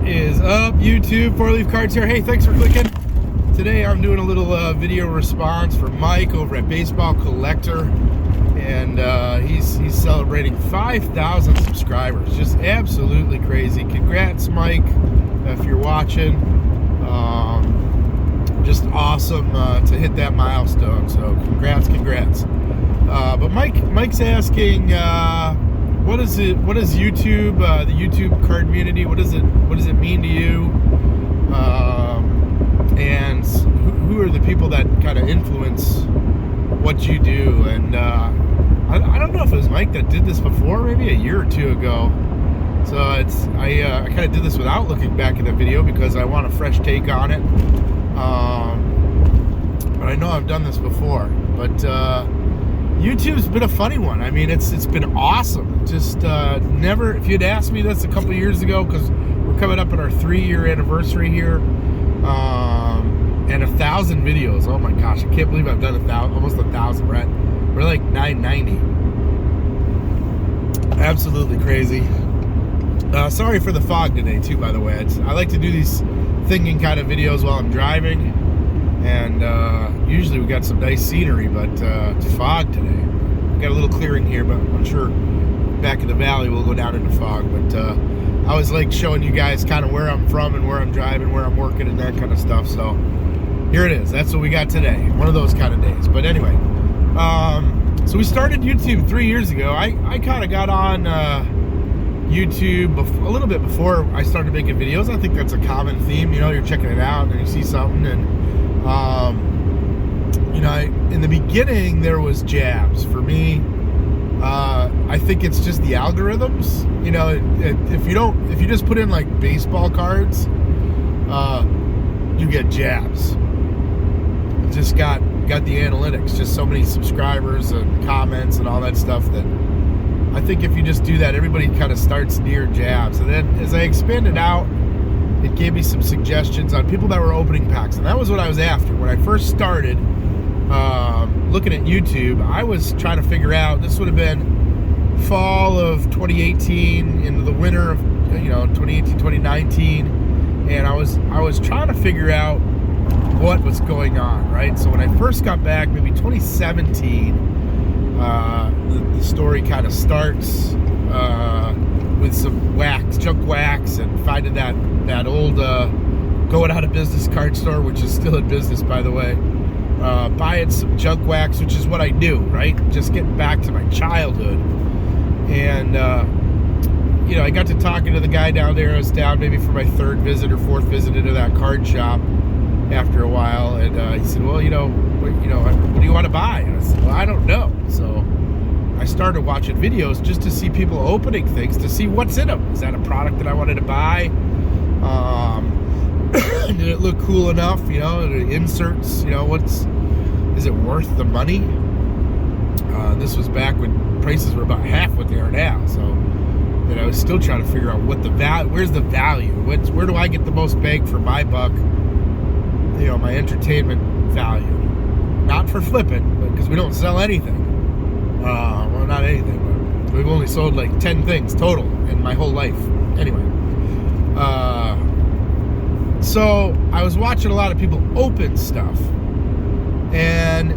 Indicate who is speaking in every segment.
Speaker 1: is up, YouTube? Four Leaf Cards here. Hey, thanks for clicking. Today I'm doing a little video response for Mike over at Baseball Collector, and he's celebrating 5,000 subscribers. Just absolutely crazy. Congrats, Mike, if you're watching. Just awesome to hit that milestone. So congrats. But Mike's asking, what is YouTube? The YouTube card community. What does it mean to you? And who are the people that kind of influence what you do? And I don't know if it was Mike that did this before, maybe a year or two ago. So I kind of did this without looking back at the video because I want a fresh take on it. But I know I've done this before. But YouTube's been a funny one. I mean, it's been awesome. Just never. If you'd asked me this a couple years ago, because we're coming up on our 3-year anniversary here, and 1,000 videos. Oh my gosh, I can't believe I've done almost 1,000. We're like 990. Absolutely crazy. Sorry for the fog today too, by the way. I like to do these thinking kind of videos while I'm driving, and usually we got some nice scenery, but it's fog today. We got a little clearing here, but I'm sure back in the valley we'll go down into fog. But I always like showing you guys kind of where I'm from and where I'm driving, where I'm working, and that kind of stuff. So here it is. That's what we got today. One of those kind of days. But anyway, so we started YouTube 3 years ago. I kind of got on YouTube a little bit before I started making videos. I think that's a common theme. You know, you're checking it out and you see something, and you know, in the beginning there was jabs for me. I think it's just the algorithms. You know, if you just put in like baseball cards, you get jabs. Just got the analytics, just so many subscribers and comments and all that stuff that I think if you just do that, everybody kind of starts near jabs. And then as I expanded out, it gave me some suggestions on people that were opening packs, and that was what I was after. When I first started looking at YouTube, I was trying to figure out, this would have been fall of 2018 into the winter of 2018, 2019, and I was trying to figure out what was going on, right? So when I first got back, maybe 2017, the story kind of starts with some junk wax, and finding that old going out of business card store, which is still in business, by the way. Buying some junk wax, which is what I do, right? Just getting back to my childhood. And I got to talking to the guy down there. I was down maybe for my 3rd visit or 4th visit into that card shop after a while, and he said, well, what do you want to buy? And I said, well, I don't know. So I started watching videos just to see people opening things, to see what's in them. Is that a product that I wanted to buy? Did it look cool enough? The inserts, is it worth the money? This was back when prices were about half what they are now. So I was still trying to figure out where's the value? Where do I get the most bang for my buck? My entertainment value. Not for flipping, but because we don't sell anything. Well, not anything, but we've only sold like 10 things total in my whole life. Anyway, so I was watching a lot of people open stuff, and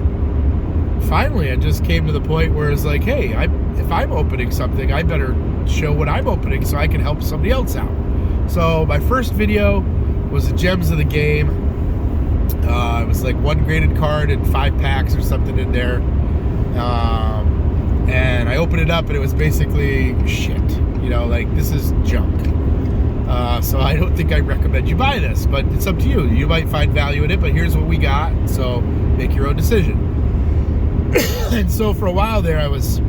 Speaker 1: finally I just came to the point where it's like, hey, if I'm opening something, I better show what I'm opening so I can help somebody else out. So my first video was the Gems of the Game. It was like 1 graded card and 5 packs or something in there. And I opened it up, and it was basically shit. Like, this is junk. So I don't think I recommend you buy this, but it's up to you. You might find value in it, but here's what we got, so make your own decision. And so for a while there, I was,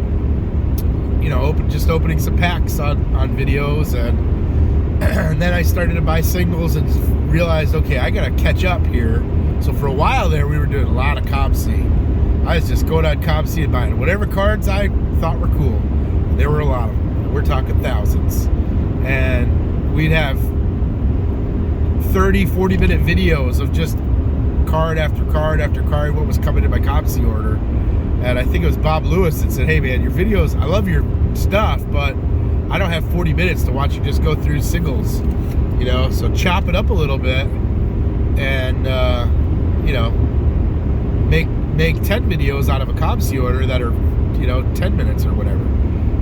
Speaker 1: just opening some packs on videos, and then I started to buy singles and realized, okay, I gotta catch up here. So for a while there, we were doing a lot of ComC. I was just going on ComC and buying whatever cards I thought were cool. And there were a lot of them. We're talking thousands. And we'd have 30-40 minute videos of just card after card after card, what was coming in my ComC order. And I think it was Bob Lewis that said, hey man, your videos, I love your stuff, but I don't have 40 minutes to watch you just go through singles, you know. So chop it up a little bit, and you know, make 10 videos out of a COBC order that are, you know, 10 minutes or whatever.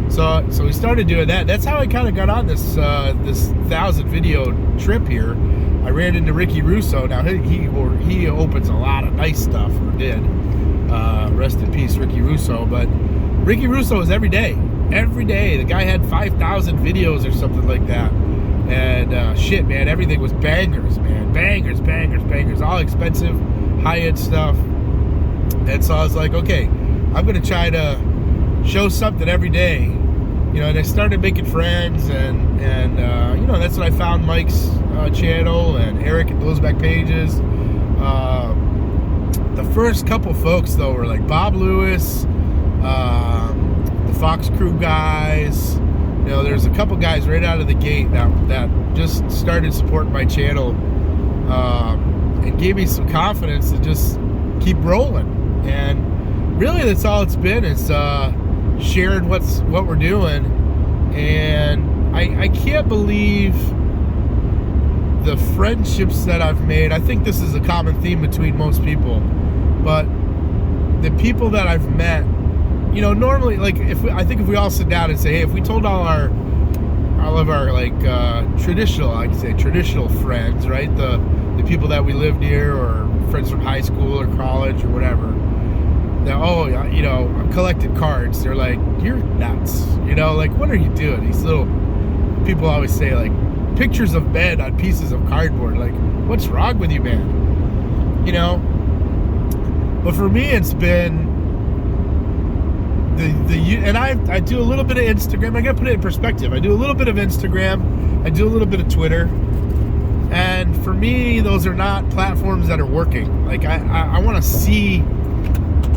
Speaker 1: So we started doing that. That's how I kind of got on this 1,000 video trip here. I ran into Ricky Russo. Now he opens a lot of nice stuff, or did. Rest in peace, Ricky Russo. But Ricky Russo is every day. Every day. The guy had 5,000 videos or something like that. And shit, man, everything was bangers, man. Bangers, bangers, bangers. All expensive, high-end stuff. And so I was like, okay, I'm going to try to show something every day. You know, and I started making friends, and you know, that's when I found Mike's channel and Eric at Those Back Pages. The first couple folks, though, were like Bob Lewis, the Fox Crew guys. You know, there's a couple guys right out of the gate that just started supporting my channel, and gave me some confidence to just keep rolling. And really, that's all it's been, is sharing what we're doing. And I can't believe the friendships that I've made. I think this is a common theme between most people, but the people that I've met, you know, normally, like, I think if we all sit down and say, hey, if we told all of our like traditional friends, right, the people that we live near, or friends from high school or college or whatever, that, oh, you know, I'm collecting cards, they're like, you're nuts, you know, like, what are you doing? These little people always say, like, pictures of men on pieces of cardboard, like, what's wrong with you, man? You know. But for me, it's been and I do a little bit of Instagram. I gotta put it in perspective. I do a little bit of Instagram, I do a little bit of Twitter, and for me, those are not platforms that are working. Like, I want to see,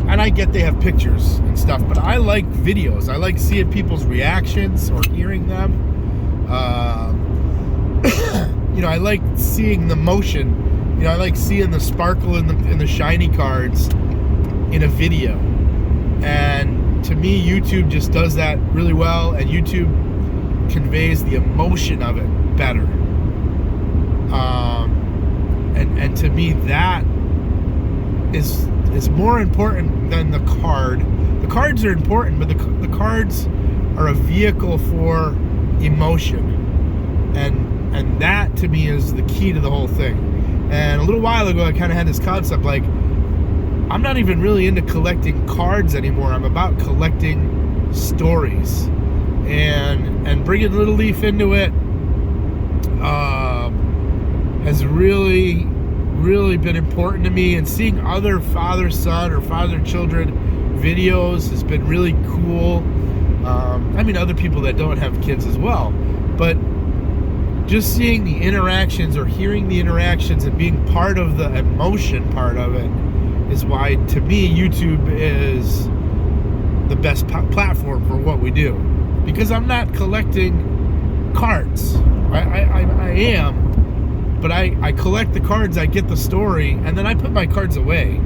Speaker 1: and I get they have pictures and stuff, but I like videos. I like seeing people's reactions or hearing them. You know, I like seeing the motion. You know, I like seeing the sparkle in the shiny cards in a video. And to me, YouTube just does that really well, and YouTube conveys the emotion of it better. And to me, that is more important than the card. The cards are important, but the cards are a vehicle for emotion, and that to me is the key to the whole thing. And a little while ago, I kind of had this concept, like, I'm not even really into collecting cards anymore. I'm about collecting stories, and bringing Little Leaf into it has really been important to me. And seeing other father-son or father-children videos has been really cool. I mean, other people that don't have kids as well, but just seeing the interactions or hearing the interactions and being part of the emotion part of it is why, to me, YouTube is the best platform for what we do. Because I'm not collecting cards. I am, but I collect the cards, I get the story, and then I put my cards away.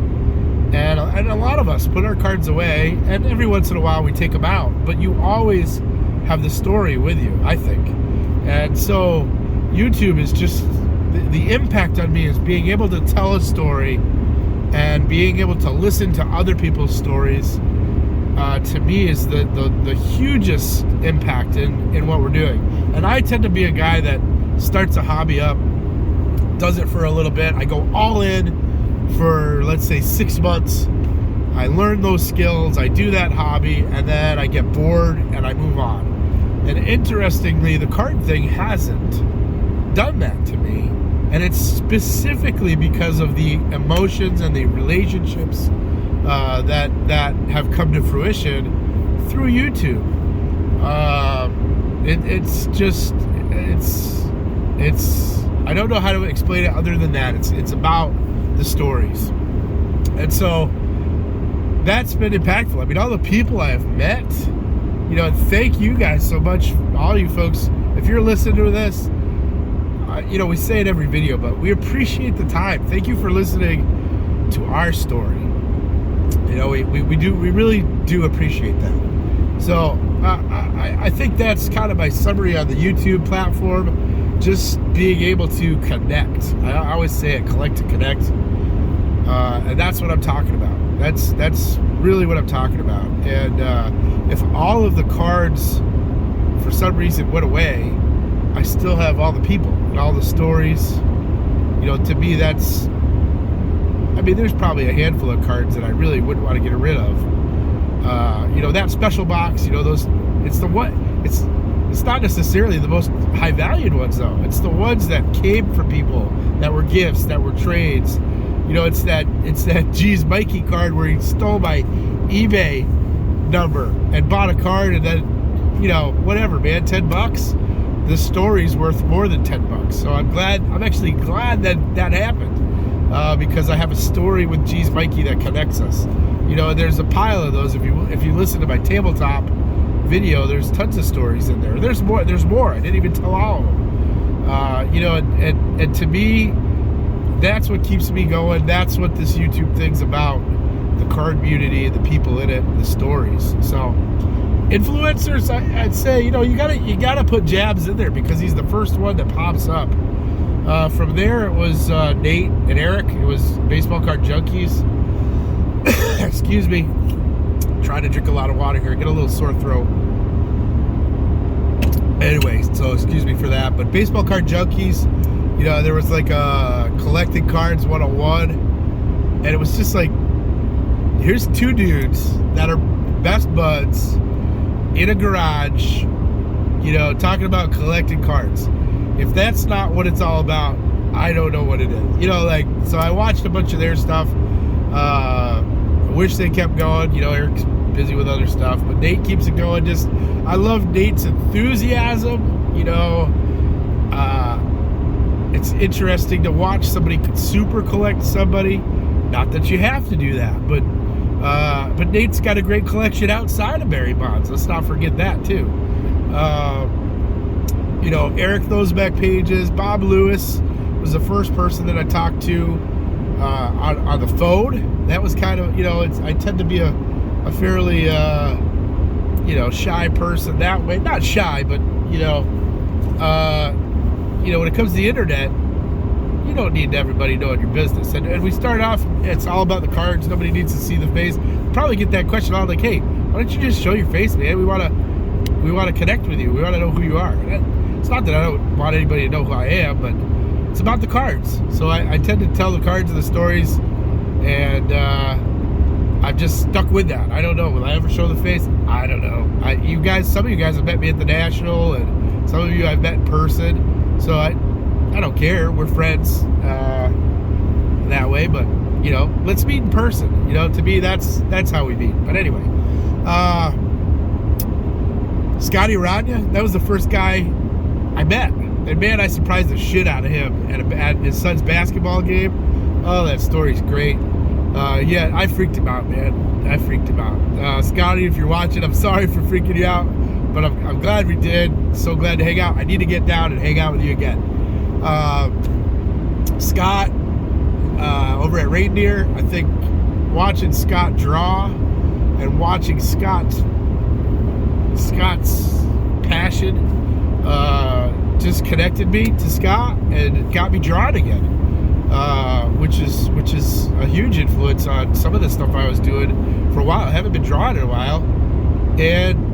Speaker 1: And a lot of us put our cards away, and every once in a while we take them out. But you always have the story with you, I think. And so YouTube is just, the impact on me is being able to tell a story and being able to listen to other people's stories, to me, is the hugest impact in what we're doing. And I tend to be a guy that starts a hobby up, does it for a little bit, I go all in for, let's say, 6 months, I learn those skills, I do that hobby, and then I get bored and I move on. And interestingly, the card thing hasn't done that to me. And it's specifically because of the emotions and the relationships that have come to fruition through YouTube. It's I don't know how to explain it other than that. It's about the stories. And so that's been impactful. I mean, all the people I have met, you know, thank you guys so much, all you folks. If you're listening to this, you know, we say it every video, but we appreciate the time. Thank you for listening to our story. You know, we really do appreciate that. So I think that's kind of my summary on the YouTube platform. Just being able to connect. I always say it, collect to connect. And that's what I'm talking about. That's really what I'm talking about. And if all of the cards for some reason went away, I still have all the people and all the stories. You know, to me, that's, I mean, there's probably a handful of cards that I really wouldn't want to get rid of. You know, that special box, you know, those, it's the one, it's not necessarily the most high valued ones though. It's the ones that came from people, that were gifts, that were trades. You know, it's that Geez Mikey card where he stole my eBay number and bought a card, and then, you know, whatever, man, $10. The story's worth more than $10. So I'm actually glad that happened, because I have a story with Geez Mikey that connects us. You know, there's a pile of those. If you listen to my tabletop video, there's tons of stories in there. There's more. I didn't even tell all of them. You know, and to me, that's what keeps me going. That's what this YouTube thing's about. The card community, the people in it, the stories. So influencers, I'd say, you know, you gotta put Jabs in there because he's the first one that pops up. From there, it was Nate and Eric. It was Baseball Card Junkies. Excuse me. Trying to drink a lot of water here. Get a little sore throat. Anyway, so excuse me for that. But Baseball Card Junkies, you know, there was like a Collecting Cards 101. And it was just like, here's two dudes that are best buds in a garage, you know, talking about collecting cards. If that's not what it's all about, I don't know what it is. You know, like, so I watched a bunch of their stuff. Wish they kept going. You know, Eric's busy with other stuff, but Nate keeps it going. Just, I love Nate's enthusiasm. You know, it's interesting to watch somebody super collect somebody. Not that you have to do that, but Nate's got a great collection outside of Barry Bonds. Let's not forget that too. You know, Eric those back pages. Bob Lewis was the first person that I talked to on the phone. That was kind of, you know, I tend to be a fairly you know, shy person that way. Not shy, but you know, when it comes to the internet, you don't need everybody knowing your business. And we start off, it's all about the cards. Nobody needs to see the face. Probably get that question all like, hey, why don't you just show your face, man? We want to connect with you. We want to know who you are. And it's not that I don't want anybody to know who I am, but it's about the cards. So I tend to tell the cards and the stories, and I've just stuck with that. I don't know. Will I ever show the face? I don't know. Some of you guys have met me at the National, and some of you I've met in person. So I don't care. We're friends that way. But you know, let's meet in person. You know, to me, that's how we meet. But anyway, Scotty Rania, that was the first guy I met. And man, I surprised the shit out of him at his son's basketball game. Oh, that story's great. Yeah, I freaked him out, man. I freaked him out. Scotty, if you're watching, I'm sorry for freaking you out, but I'm glad we did. So glad to hang out. I need to get down and hang out with you again. Scott, over at Reindeer, I think watching Scott draw and watching Scott's passion just connected me to Scott, and it got me drawing again, which is a huge influence on some of the stuff I was doing for a while. I haven't been drawing in a while, and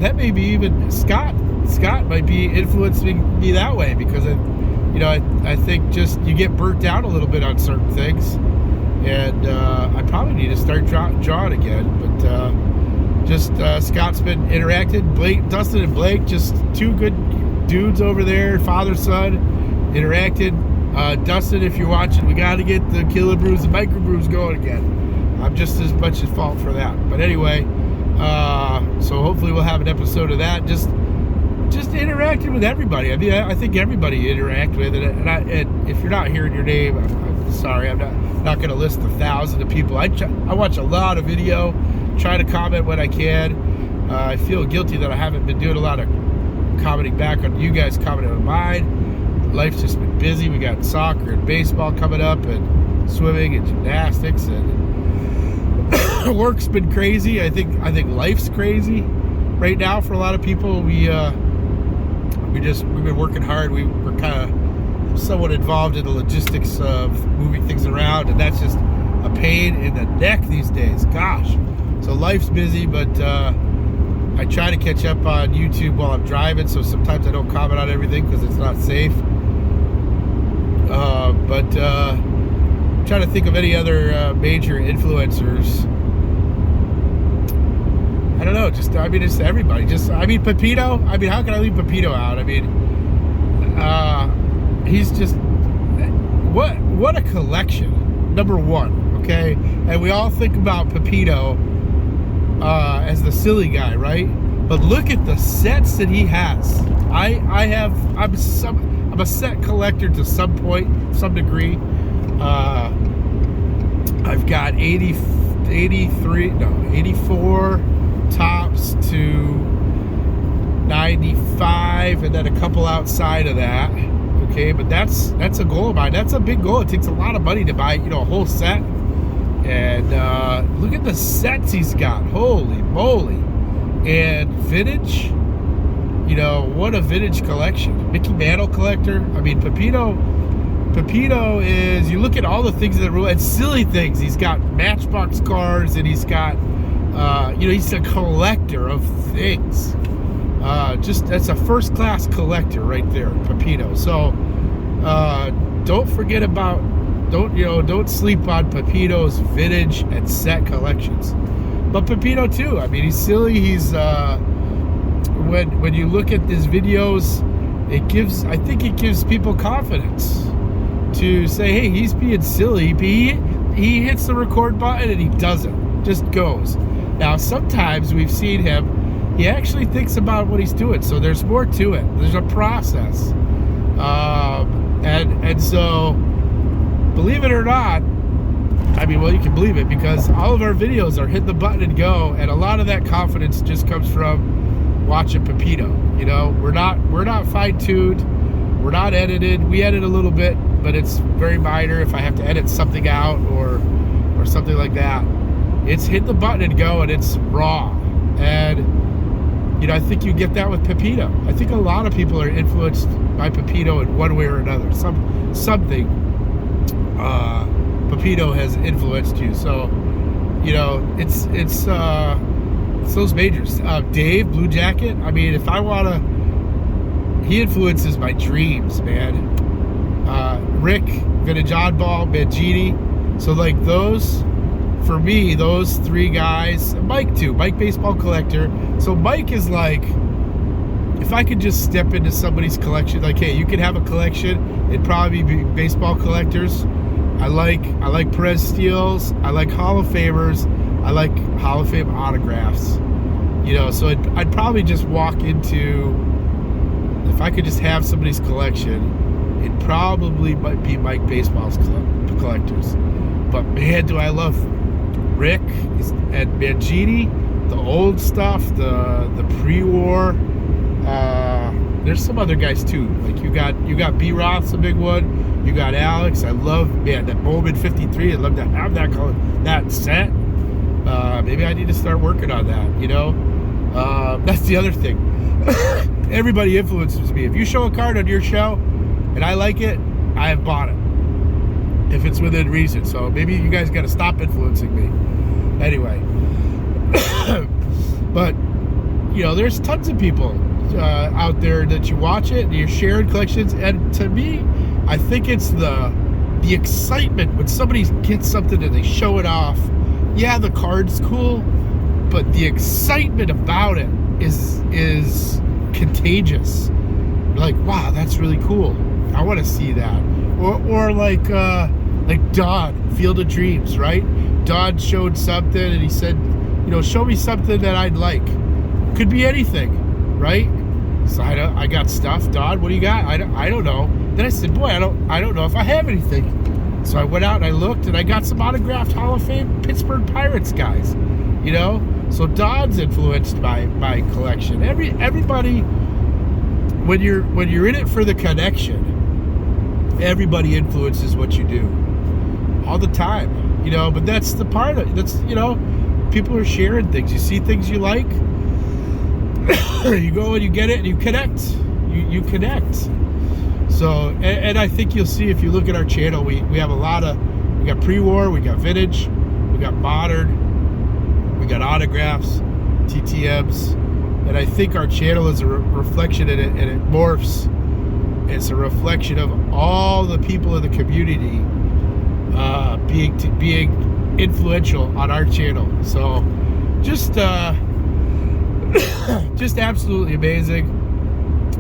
Speaker 1: that may be even Scott might be influencing me that way, because I think just you get burnt out a little bit on certain things, and I probably need to start drawing again. But Scott's been interacted. Dustin and Blake, just two good dudes over there, father son, interacted. Dustin, if you're watching, we got to get the Killer Brews and Micro Brews going again. I'm just as much at fault for that. But anyway, so hopefully we'll have an episode of that. Just interacting with everybody. I mean, I think everybody you interact with, and if you're not hearing your name, I'm sorry. I'm not going to list 1,000 of people. I watch a lot of video, try to comment when I can. I feel guilty that I haven't been doing a lot of commenting back on you guys, commenting on mine. Life's just been busy. We got soccer and baseball coming up, and swimming and gymnastics, and work's been crazy. I think life's crazy. right now for a lot of people. We've been working hard. We're kind of somewhat involved in the logistics of moving things around, and that's just a pain in the neck these days. Gosh. So life's busy, but I try to catch up on YouTube while I'm driving, so sometimes I don't comment on everything because it's not safe. But I'm trying to think of any other major influencers. I don't know, just everybody. Pepito. How can I leave Pepito out? He's just what a collection. Number one, okay? And we all think about Pepito as the silly guy, right? But look at the sets that he has. I'm a set collector to some point, some degree. I've got 84 tops to 95, and then a couple outside of that. Okay, but that's a goal of mine. That's a big goal. It takes a lot of money to buy, a whole set. And look at the sets he's got. Holy moly. And vintage, what a vintage collection. Mickey Mantle collector. Pepito is, you look at all the things that and silly things. He's got Matchbox cars, and he's got, he's a collector of things. That's a first class collector right there, Pepito. So don't forget about, don't sleep on Pepito's vintage and set collections. But Pepito too, he's silly. He's when you look at his videos, I think it gives people confidence to say, hey, he's being silly. He hits the record button and he doesn't, just goes. Now sometimes we've seen him, he actually thinks about what he's doing, so there's more to it. There's a process, and so, believe it or not, you can believe it, because all of our videos are hit the button and go, and a lot of that confidence just comes from watching Pepito. We're not fine-tuned, we're not edited. We edit a little bit, but it's very minor. If I have to edit something out or something like that, it's hit the button and go, and it's raw. And I think you get that with Pepito. I think a lot of people are influenced by Pepito in one way or another. Something Pepito has influenced you. So, it's those majors. Dave, Blue Jacket. If I wanna, he influences my dreams, man. Rick, Vintage Oddball, Mangini. So those. For me, those three guys, Mike too, Mike Baseball Collector. So Mike is if I could just step into somebody's collection, hey, you can have a collection, it'd probably be baseball collectors. I like Perez Steels, I like Hall of Famers, I like Hall of Fame autographs. So I'd probably just walk into, if I could just have somebody's collection, it probably might be Mike Baseball's collectors. But man, do I love Rick and Mangini, the old stuff, the pre-war. There's some other guys too. You got B. Roth's a big one. You got Alex. I love that Bowman 53. I'd love to have that set. Maybe I need to start working on that. That's the other thing. Everybody influences me. If you show a card on your show and I like it, I have bought it. If it's within reason. So maybe you guys got to stop influencing me. Anyway. But, there's tons of people out there that you watch it and you're sharing collections. And to me, I think it's the excitement when somebody gets something and they show it off. Yeah, the card's cool, but the excitement about it is contagious. Wow, that's really cool. I want to see that. Or like Dodd, Field of Dreams, right? Dodd showed something and he said, show me something that I'd like. Could be anything, right? So I got stuff. Dodd, what do you got? I don't know. Then I said, boy, I don't know if I have anything. So I went out and I looked and I got some autographed Hall of Fame Pittsburgh Pirates guys. So Dodd's influenced by my collection. Everybody, when you're in it for the connection, everybody influences what you do all the time, but that's the part of it. That's, people are sharing things. You see things you like, You go and you get it and you connect. You connect. So, and I think you'll see if you look at our channel, we have a lot of, we got pre-war, we got vintage, we got modern, we got autographs, TTMs, and I think our channel is a reflection and it morphs. It's a reflection of all the people in the community being influential on our channel. So just absolutely amazing.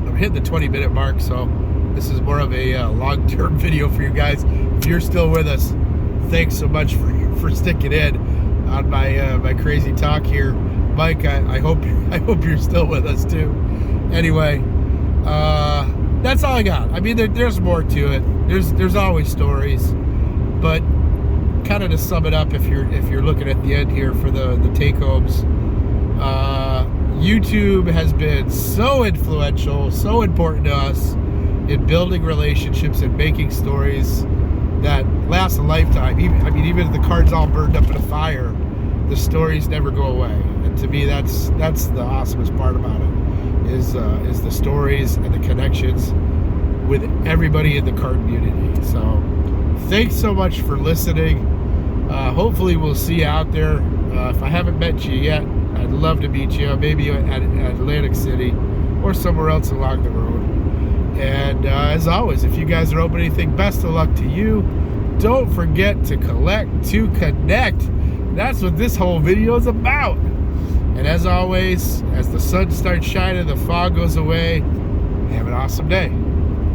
Speaker 1: I'm hitting the 20-minute mark, so this is more of a long-term video for you guys. If you're still with us, thanks so much for sticking in on my crazy talk here, Mike. I hope you're still with us too. Anyway, that's all I got. I mean, there's more to it. There's always stories, but kind of to sum it up, if you're looking at the end here for the take homes, YouTube has been so influential, so important to us in building relationships and making stories that last a lifetime. Even if the card's all burned up in a fire, the stories never go away. And to me, that's the awesomest part about it, is the stories and the connections with everybody in the card community. So thanks so much for listening. Hopefully we'll see you out there. If I haven't met you yet, I'd love to meet you, maybe at Atlantic City or somewhere else along the road. And as always, if you guys are open to anything, best of luck to you. Don't forget to collect to connect. That's what this whole video is about. And as always, as the sun starts shining, the fog goes away, have an awesome day.